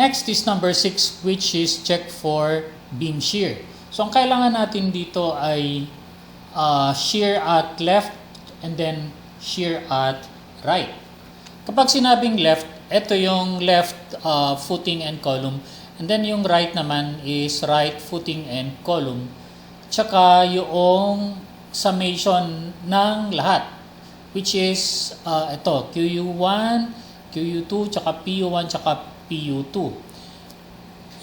Next is number 6, which is check for beam shear. So ang kailangan natin dito ay shear at left and then shear at right. Kapag sinabing left, ito yung left footing and column. And then yung right naman is right footing and column. Tsaka yung summation ng lahat, which is ito, QU1, QU2, tsaka PU1, tsaka PU2.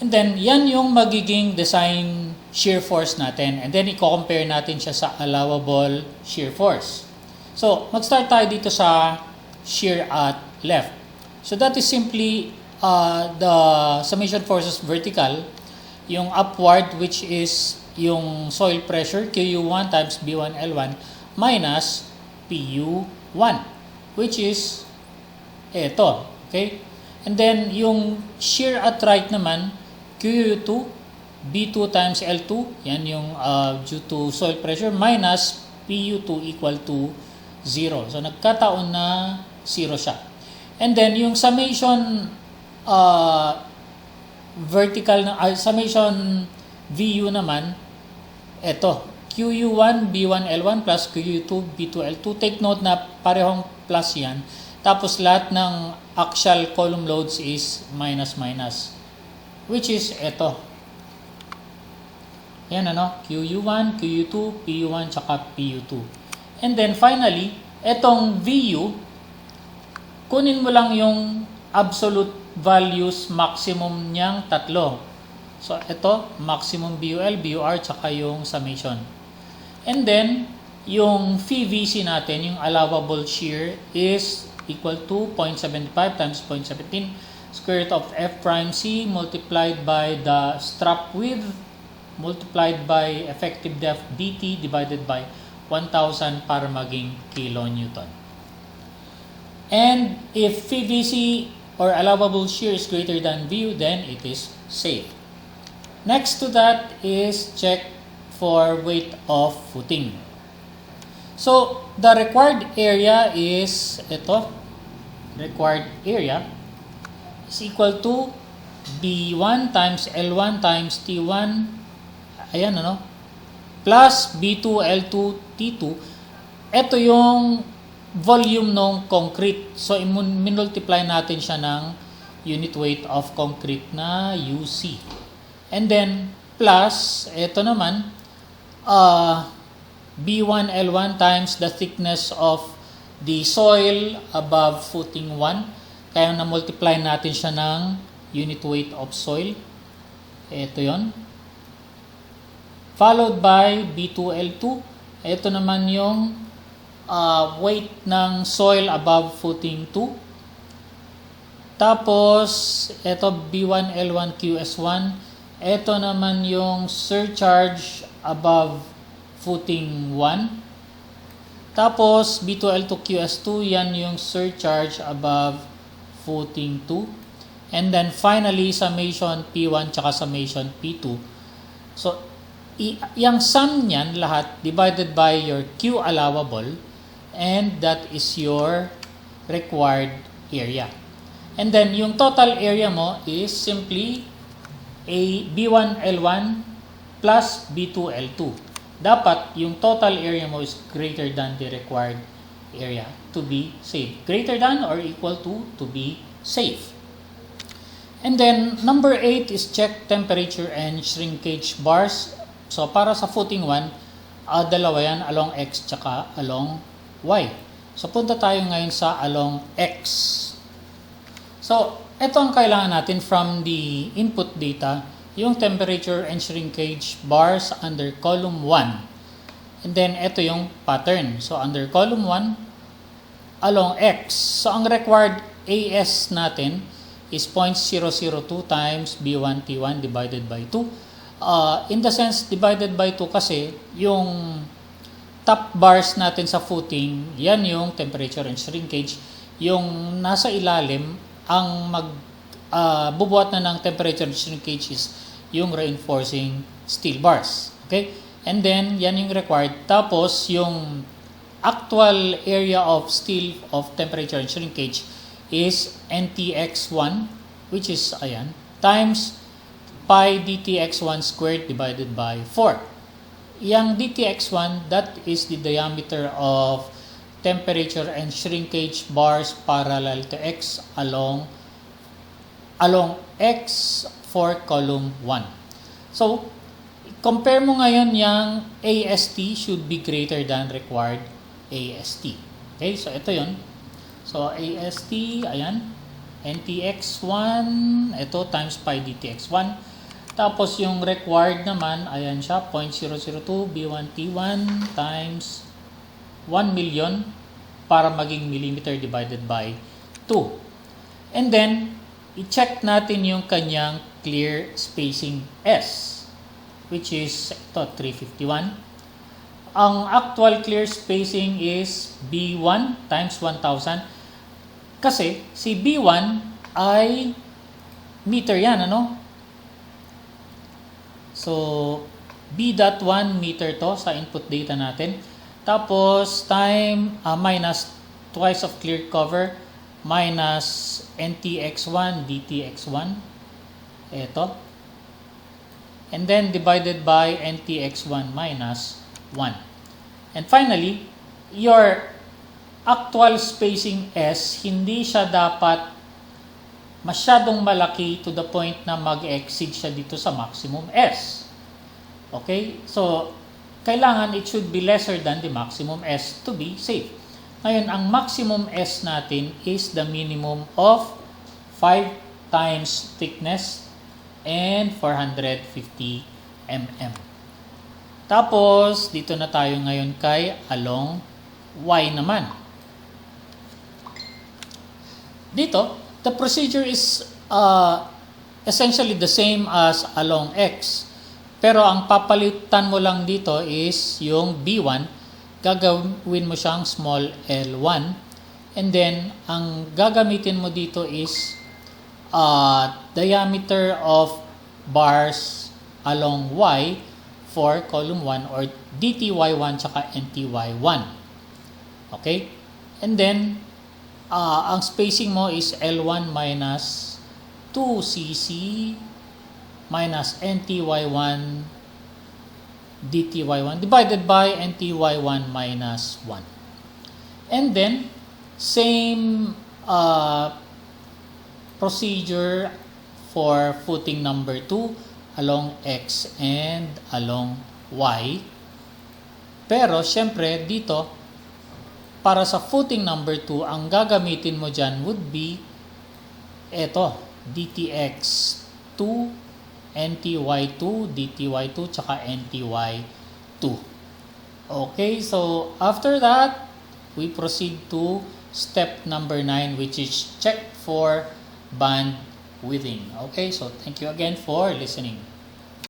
And then, yan yung magiging design shear force natin. And then, i-compare natin siya sa allowable shear force. So, mag-start tayo dito sa shear at left. So, that is simply the summation forces vertical, yung upward, which is yung soil pressure, QU1 times B1L1, minus PU1, which is ito. Okay? And then, yung shear at right naman, QU2, B2 times L2, yan yung due to soil pressure, minus PU2 equal to 0. So, nagkataon na 0 siya. And then, yung summation vertical, summation VU naman, eto, QU1, B1L1 plus QU2, B2L2. Take note na parehong plus yan. Tapos, lahat ng axial column loads is minus, which is eto. Yan QU1, QU2, PU1, tsaka PU2. And then finally, etong VU, kunin mo lang yung absolute values maximum niyang tatlo. So ito, maximum BUL, BUR, tsaka yung summation. And then, yung PVC natin, yung allowable shear is equal to 0.75 times 0.17 square root of F prime C multiplied by the strap width multiplied by effective depth DT divided by 1,000 para maging kilonewton. And if PVC or allowable shear is greater than VU, then it is safe. Next to that is check for weight of footing. So, the required area is ito. Required area is equal to B1 times L1 times T1, ayan plus B2 L2 T2. Ito yung volume ng concrete. So, minultiply natin siya ng unit weight of concrete na UC. And then, plus, ito naman, B1 L1 times the thickness of the soil above footing 1. Kaya na-multiply natin siya ng unit weight of soil. Ito yon. Followed by B2L2. Ito naman yung weight ng soil above footing 2. Tapos, ito B1L1 QS1. Ito naman yung surcharge above footing 1. Tapos, B2L2 QS2, yan yung surcharge above footing 2. And then, finally, summation P1 tsaka summation P2. So, yung sum niyan lahat divided by your Q allowable and that is your required area. And then, yung total area mo is simply a B1L1 plus B2L2. Dapat yung total area mo is greater than the required area to be safe. Greater than or equal to be safe. And then, number 8 is check temperature and shrinkage bars. So, para sa footing 1, dalawa yan, along X tsaka along Y. So, punta tayo ngayon sa along X. So, ito ang kailangan natin from the input data, yung temperature and shrinkage bars under column 1. And then, ito yung pattern. So, under column 1, along X. So, ang required AS natin is 0.002 times B1T1 divided by 2. In the sense, divided by 2 kasi, yung top bars natin sa footing, yan yung temperature and shrinkage. Yung nasa ilalim, ang bubuhat na ng temperature and shrinkage is yung reinforcing steel bars. Okay? And then, yan yung required. Tapos, yung actual area of steel of temperature and shrinkage is NTX1, which is, ayan, times pi dtx1 squared divided by 4. Yang dtx1, that is the diameter of temperature and shrinkage bars parallel to x along x for column 1. So, compare mo ngayon yung AST should be greater than required AST. Okay, so ito yun. So, AST, ayan, NTX1, ito times pi DTX1. Tapos, yung required naman, ayan siya, 0.002 B1T1 times 1 million para maging millimeter divided by 2. And then, i-check natin yung kanyang clear spacing S, which is ito, 351. Ang actual clear spacing is B1 times 1,000. Kasi si B1 ay meter yan, ano? So, B.1 meter to sa input data natin. Tapos, minus twice of clear cover minus NTX1, DTX1. Ito. And then, divided by NTX1 minus 1. And finally, your actual spacing S, hindi siya dapat masyadong malaki to the point na mag-exceed siya dito sa maximum S. Okay? So, kailangan it should be lesser than the maximum S to be safe. Ngayon, ang maximum S natin is the minimum of 5 times thickness and 450 mm. Tapos, dito na tayo ngayon kay along Y naman. Dito, the procedure is essentially the same as along X. Pero ang papalitan mo lang dito is yung B1, gagawin mo siyang small L1. And then, ang gagamitin mo dito is diameter of bars along Y for column 1 or DTY1 tsaka NTY1. Okay? And then, ang spacing mo is L1 minus 2cc minus NTY1 DTY1 divided by NTY1 minus 1. And then, same procedure for footing number 2 along X and along Y. Pero, syempre, dito, para sa footing number 2, ang gagamitin mo dyan would be eto, DTX2, NTY2, DTY2, tsaka NTY2. Okay, so after that, we proceed to step number 9, which is check for band widthing. Okay, so thank you again for listening.